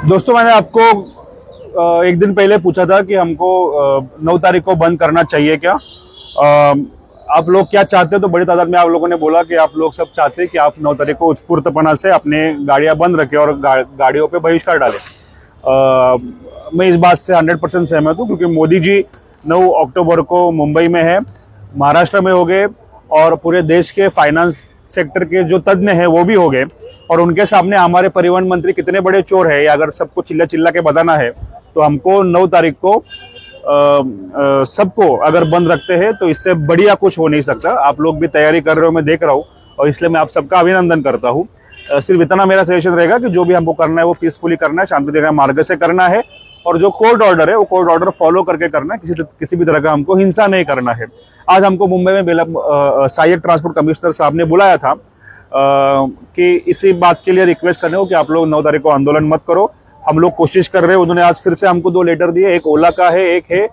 दोस्तों, मैंने आपको एक दिन पहले पूछा था कि हमको 9 तारीख को बंद करना चाहिए क्या। आप लोग क्या चाहते हैं? तो बड़ी तादाद में आप लोगों ने बोला कि आप लोग सब चाहते हैं कि आप 9 तारीख को उत्स्फूर्तपना से अपने गाड़ियां बंद रखें और गाड़ियों पे बहिष्कार डालें। मैं इस बात से 100% सहमत हूँ, क्योंकि मोदी जी 9 अक्टूबर को मुंबई में है, महाराष्ट्र में हो गए और पूरे देश के फाइनेंस सेक्टर के जो तज्ञ हैं वो भी हो गए, और उनके सामने हमारे परिवहन मंत्री कितने बड़े चोर है, या अगर सबको चिल्ला चिल्ला के बताना है तो हमको 9 तारीख को सबको अगर बंद रखते हैं तो इससे बढ़िया कुछ हो नहीं सकता। आप लोग भी तैयारी कर रहे हो, मैं देख रहा हूँ, और इसलिए मैं आप सबका अभिनंदन करता हूँ। सिर्फ इतना मेरा सजेशन रहेगा कि जो भी हमको करना है वो पीसफुली करना है, शांतिपूर्ण मार्ग से करना है, और जो कोर्ट ऑर्डर है वो कोर्ट ऑर्डर फॉलो करके करना है। किसी भी तरह का हमको हिंसा नहीं करना है। आज हमको मुंबई में सहायक ट्रांसपोर्ट कमिश्नर साहब ने बुलाया था कि इसी बात के लिए रिक्वेस्ट करने को कि आप लोग 9 तारीख को आंदोलन मत करो। हम लोग कोशिश कर रहे हैं। उन्होंने आज फिर से हमको 2 लेटर दिए, एक ओला का है, एक है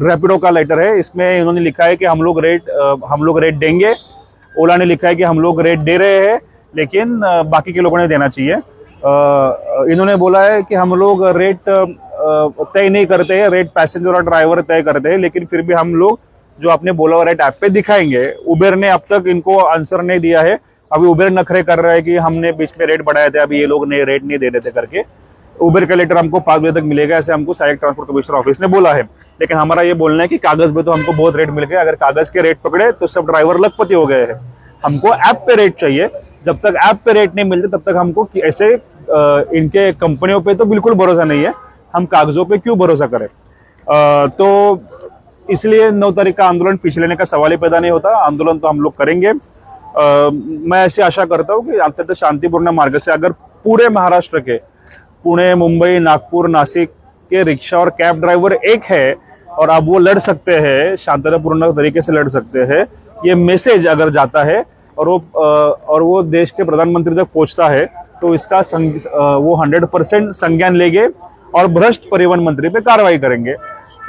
रैपिडो का लेटर है। इसमें इन्होंने लिखा है कि हम लोग रेट देंगे। ओला ने लिखा है कि हम लोग रेट दे रहे हैं, लेकिन बाकी के लोगों ने देना चाहिए। इन्होंने बोला है कि हम लोग रेट तय नहीं करते हैं, रेट पैसेंजर और ड्राइवर तय करते हैं, लेकिन फिर भी हम लोग जो आपने बोला हुआ रेट ऐप पे दिखाएंगे। उबेर ने अब तक इनको आंसर नहीं दिया है। अभी उबेर नखरे कर रहा है कि हमने बीच में रेट बढ़ाए थे, अभी ये लोग ने रेट नहीं दे रहे थे करके। उबेर का लेटर हमको 5 बजे तक मिलेगा, ऐसे हमको सहायक ट्रांसपोर्ट कमिश्नर ऑफिस ने बोला है। लेकिन हमारा ये बोलना है कि कागज पे तो हमको बहुत रेट मिल गए। अगर कागज के रेट पकड़े तो सब ड्राइवर लखपति हो गए हैं। हमको ऐप पे रेट चाहिए। जब तक ऐप पे रेट नहीं मिलते तब तक हमको ऐसे इनके कंपनियों पे तो बिल्कुल भरोसा नहीं है। हम कागजों पे क्यों भरोसा करें? तो इसलिए 9 तारीख का आंदोलन पीछे लेने का सवाल ही पैदा नहीं होता। आंदोलन तो हम लोग करेंगे। मैं ऐसी आशा करता हूँ कि अत्यंत शांतिपूर्ण मार्ग से अगर पूरे महाराष्ट्र के पुणे, मुंबई, नागपुर, नासिक के रिक्शा और कैब ड्राइवर एक है और अब वो लड़ सकते हैं, शांतिपूर्ण तरीके से लड़ सकते हैं, ये मैसेज अगर जाता है और वो देश के प्रधानमंत्री तक पहुंचता है तो इसका वो 100% संज्ञान लेंगे और भ्रष्ट परिवहन मंत्री पे कार्रवाई करेंगे।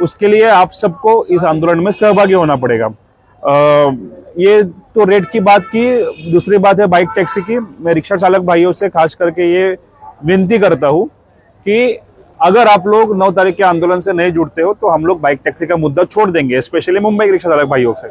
उसके लिए आप सबको इस आंदोलन में सहभागी होना पड़ेगा। ये तो रेट की बात की। दूसरी बात है बाइक टैक्सी की। मैं रिक्शा चालक भाइयों से खास करके ये विनती करता हूं कि अगर आप लोग 9 तारीख के आंदोलन से नहीं जुड़ते हो तो हम लोग बाइक टैक्सी का मुद्दा छोड़ देंगे, स्पेशली मुंबई के रिक्शा चालक भाइयों से,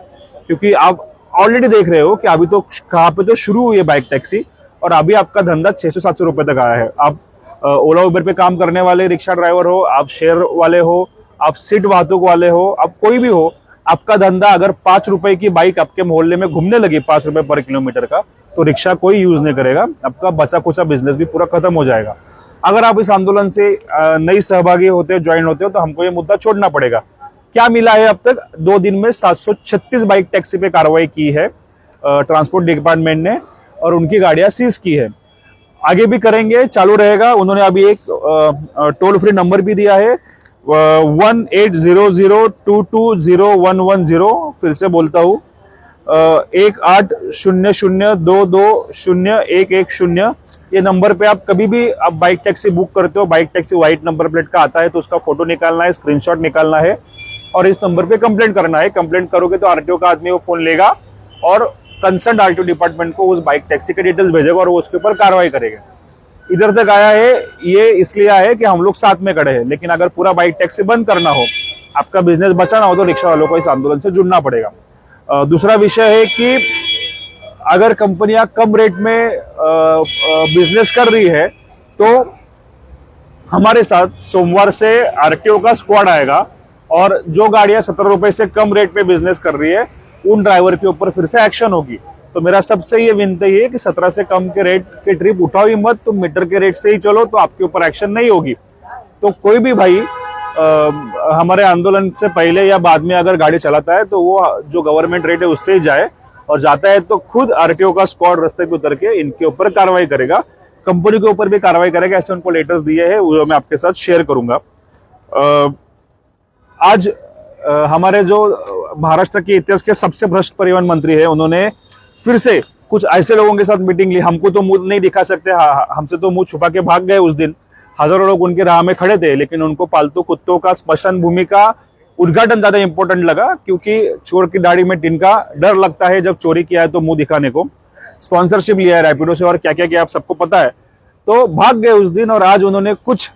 क्योंकि आप ऑलरेडी देख रहे हो कि अभी तो कहाँ पे तो शुरू हुई है बाइक टैक्सी, और अभी आपका धंधा 600-700 रुपए तक आया है। आप ओला उबर पे काम करने वाले रिक्शा ड्राइवर हो, आप शेयर वाले हो, आप सीट वाहतूक वाले हो, आप कोई भी हो, आपका धंधा अगर 5 रुपए की बाइक आपके मोहल्ले में घूमने लगी 5 रुपए पर किलोमीटर का, तो रिक्शा कोई यूज नहीं करेगा। आपका बचा कुचा बिजनेस भी पूरा खत्म हो जाएगा। अगर आप इस आंदोलन से नहीं सहभागी होते हो, ज्वाइन होते हो, तो हमको ये मुद्दा छोड़ना पड़ेगा। क्या मिला है अब तक? 2 दिन में 736 बाइक टैक्सी पे कार्रवाई की है ट्रांसपोर्ट डिपार्टमेंट ने, और उनकी गाड़ियां सीज की है। आगे भी करेंगे, चालू रहेगा। उन्होंने अभी एक टोल फ्री नंबर भी दिया है, 1800220110। फिर से बोलता हूँ, 1800220110। ये नंबर पे आप कभी भी आप बाइक टैक्सी बुक करते हो, bike taxi white number plate का आता है तो उसका फोटो निकालना है, स्क्रीनशॉट निकालना है और इस नंबर पे कंप्लेंट करना है। कंप्लेंट करोगे तो आरटीओ का आदमी वो फोन लेगा और कंसर्न आरटीओ डिपार्टमेंट को उस बाइक टैक्सी के डिटेल्स भेजेगा और वो उसके ऊपर कार्रवाई करेगा। इधर तक आया है ये इसलिए आया है कि हम लोग साथ में खड़े हैं, लेकिन अगर पूरा बाइक टैक्सी बंद करना हो, आपका बिजनेस बचाना हो, तो रिक्शा वालों को इस आंदोलन से जुड़ना पड़ेगा। दूसरा विषय है कि अगर कंपनियां कम रेट में बिजनेस कर रही है तो हमारे साथ सोमवार से आरटीओ का स्क्वाड आएगा और जो गाड़ियां 17 रुपए से कम रेट पे बिजनेस कर रही है उन ड्राइवर के ऊपर फिर से एक्शन होगी। तो मेरा सबसे ये विनती है कि 17 से कम के रेट की ट्रिप उठाओ ही मत, तुम मीटर के रेट से ही चलो, तो आपके ऊपर एक्शन नहीं होगी। तो कोई भी भाई हमारे आंदोलन से पहले या बाद में अगर गाड़ी चलाता है तो वो जो गवर्नमेंट रेट है उससे ही जाए, और जाता है तो खुद आरटीओ का स्क्वाड रास्ते पे उतर के इनके ऊपर कार्रवाई करेगा, कंपनी के ऊपर भी कार्रवाई करेगा। ऐसे उनको लेटर्स दिए हैं, वो मैं आपके साथ शेयर करूंगा। आज हमारे जो महाराष्ट्र के इतिहास के सबसे भ्रष्ट परिवहन मंत्री है, उन्होंने फिर से कुछ ऐसे लोगों के साथ मीटिंग ली। हमको तो मुंह नहीं दिखा सकते, हमसे तो मुंह छुपा के भाग गए। उस दिन हजारों लोग उनकी राह में खड़े थे, लेकिन उनको पालतू कुत्तों का स्मशान भूमि का उद्घाटन ज्यादा इंपॉर्टेंट लगा, क्योंकि चोर की दाढ़ी में तिनका डर लगता है जब चोरी किया है तो मुंह दिखाने को। स्पॉन्सरशिप लिया है रैपिडो से और क्या क्या किया आप सबको पता है। तो भाग गए उस दिन। और आज उन्होंने कुछ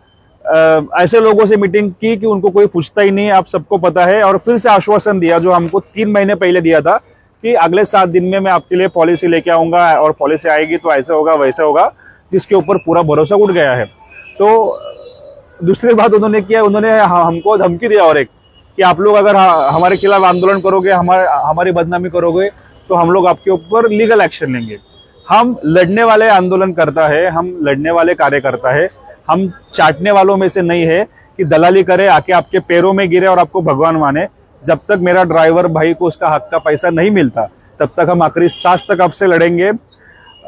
ऐसे लोगों से मीटिंग की कि उनको कोई पूछता ही नहीं, आप सबको पता है, और फिर से आश्वासन दिया जो हमको 3 महीने पहले दिया था कि अगले 7 दिन में मैं आपके लिए पॉलिसी लेके आऊंगा और पॉलिसी आएगी तो ऐसे होगा वैसे होगा, जिसके ऊपर पूरा भरोसा उठ गया है। तो दूसरी बात उन्होंने किया, उन्होंने हमको धमकी दिया और एक कि आप लोग अगर हमारे खिलाफ आंदोलन करोगे, हमारी बदनामी करोगे, तो हम लोग आपके ऊपर लीगल एक्शन लेंगे। हम लड़ने वाले आंदोलन करता है, हम लड़ने वाले कार्यकर्ता है, हम चाटने वालों में से नहीं है कि दलाली करे, आके आपके पैरों में गिरे और आपको भगवान माने। जब तक मेरा ड्राइवर भाई को उसका हक का पैसा नहीं मिलता, तब तक हम आखिरी सांस तक आपसे लड़ेंगे।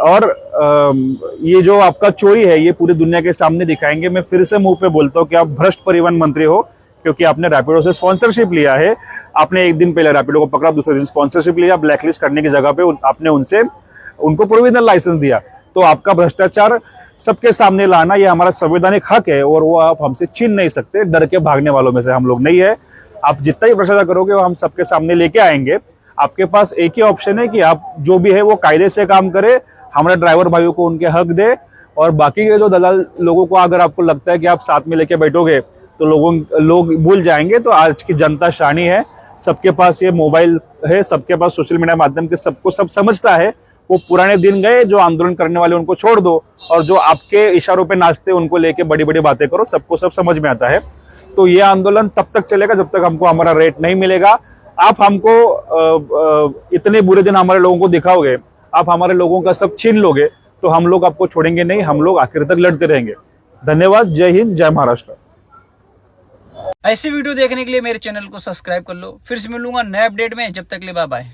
और ये जो आपका चोरी है ये पूरी दुनिया के सामने दिखाएंगे। मैं फिर से मुंह पे बोलता हूँ कि आप भ्रष्ट परिवहन मंत्री हो, क्योंकि आपने रैपिडो से स्पॉन्सरशिप लिया है। आपने एक दिन पहले रैपिडो को पकड़ा, दूसरे दिन स्पॉन्सरशिप लिया, ब्लैकलिस्ट करने की जगह पे आपने उनको प्रोविजनल लाइसेंस दिया। तो आपका भ्रष्टाचार सबके सामने लाना ये हमारा संवैधानिक हक है, और वो आप हमसे छीन नहीं सकते। डर के भागने वालों में से हम लोग नहीं है। आप जितना ही भ्रष्टाचार करोगे वो हम सबके सामने लेके आएंगे। आपके पास एक ही ऑप्शन है कि आप जो भी है वो कायदे से काम करे, हमारे ड्राइवर भाइयों को उनके हक दे, और बाकी के जो दलाल लोगों को अगर आपको लगता है कि आप साथ में लेके बैठोगे तो लोग भूल जाएंगे। तो आज की जनता शानी है, सबके पास ये मोबाइल है, सबके पास सोशल मीडिया माध्यम के सबको सब समझता है। वो पुराने दिन गए, जो आंदोलन करने वाले उनको छोड़ दो, और जो आपके इशारों पे नाचते उनको लेके बड़ी बड़ी बातें करो, सबको सब समझ में आता है। तो ये आंदोलन तब तक चलेगा जब तक हमको हमारा रेट नहीं मिलेगा। आप हमको इतने बुरे दिन हमारे लोगों को दिखाओगे, आप हमारे लोगों का सब छीन लोगे, तो हम लोग आपको छोड़ेंगे नहीं, हम लोग आखिर तक लड़ते रहेंगे। धन्यवाद। जय हिंद, जय महाराष्ट्र। ऐसी वीडियो देखने के लिए मेरे चैनल को सब्सक्राइब कर लो। फिर से मिलूंगा नए अपडेट में, जब तक के लिए बाय बाय।